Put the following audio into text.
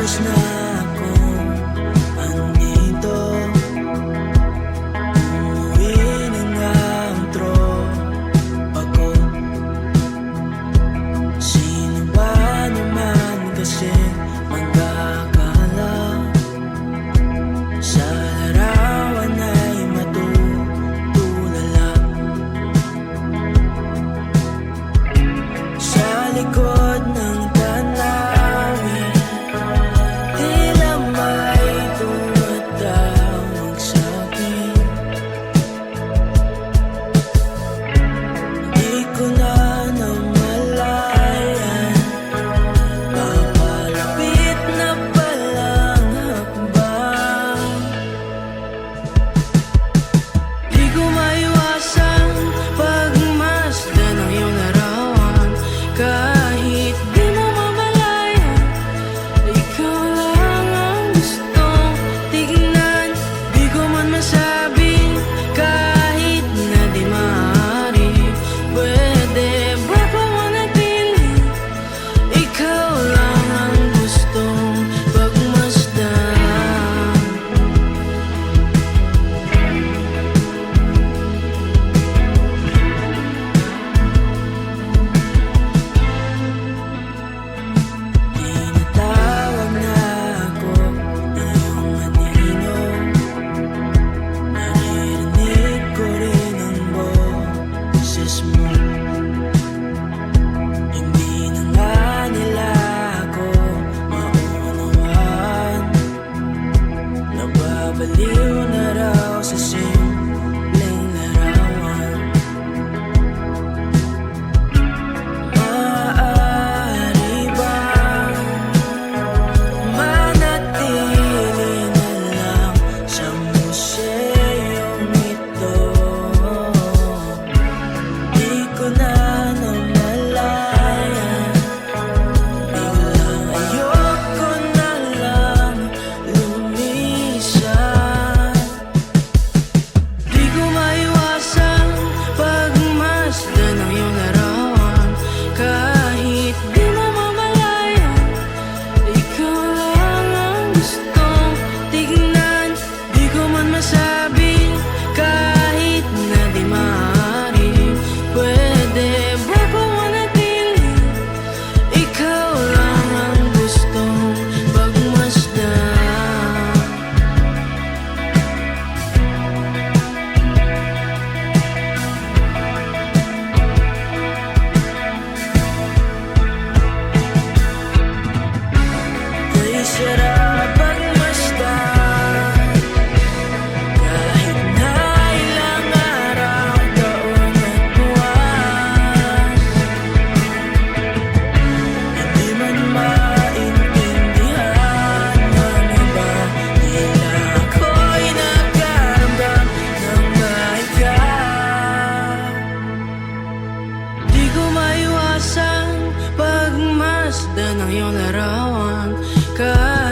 oras na akong andito. Umuwi na nga ang tropa ko. Sino ba naman kasi magkakala sa larawan ay matutulala? Sa likod ng tanawin, tila may tumatawag sa'kin. Di ko na namalayan, papalapit na palang hakbang. Di ko maiwasang pagmasdan ng iyong larawan. Kahit di mo mamalayan, ikaw lang ang gustong tignan. Di ko man masabi, kahit na di maaari. Pwede ba ko manatili? Ikaw lang ang gustong pagmasdan. Tinatawag na ako ng iyong anino. Naririnig ko rin ang boses mo. Hindi na nga nila ako maunawaan. Nababaliw na raw sa simpleng larawan. Maaari bang manatili na lang sa museyong ito? Di ko na namalayan, biglang ayoko na lang lumisan. Di ko maiwasang pagmasdan ng iyong larawan. Kahit di mo mamalayan, ikaw lang ang gustong tignan. Di ko man masabi, kahit na di maaari. Pwede ba ko manatili? Ikaw lang ang gustong pagmasdan. Kay sarap pagmasdan, kahit na ilang araw, taon at buwan. Hindi man maintindihan ng iba, tila ako'y nagkaramdam ng bahaga. Di ko maiwasang pagmasdan ng iyong larawan. Kahit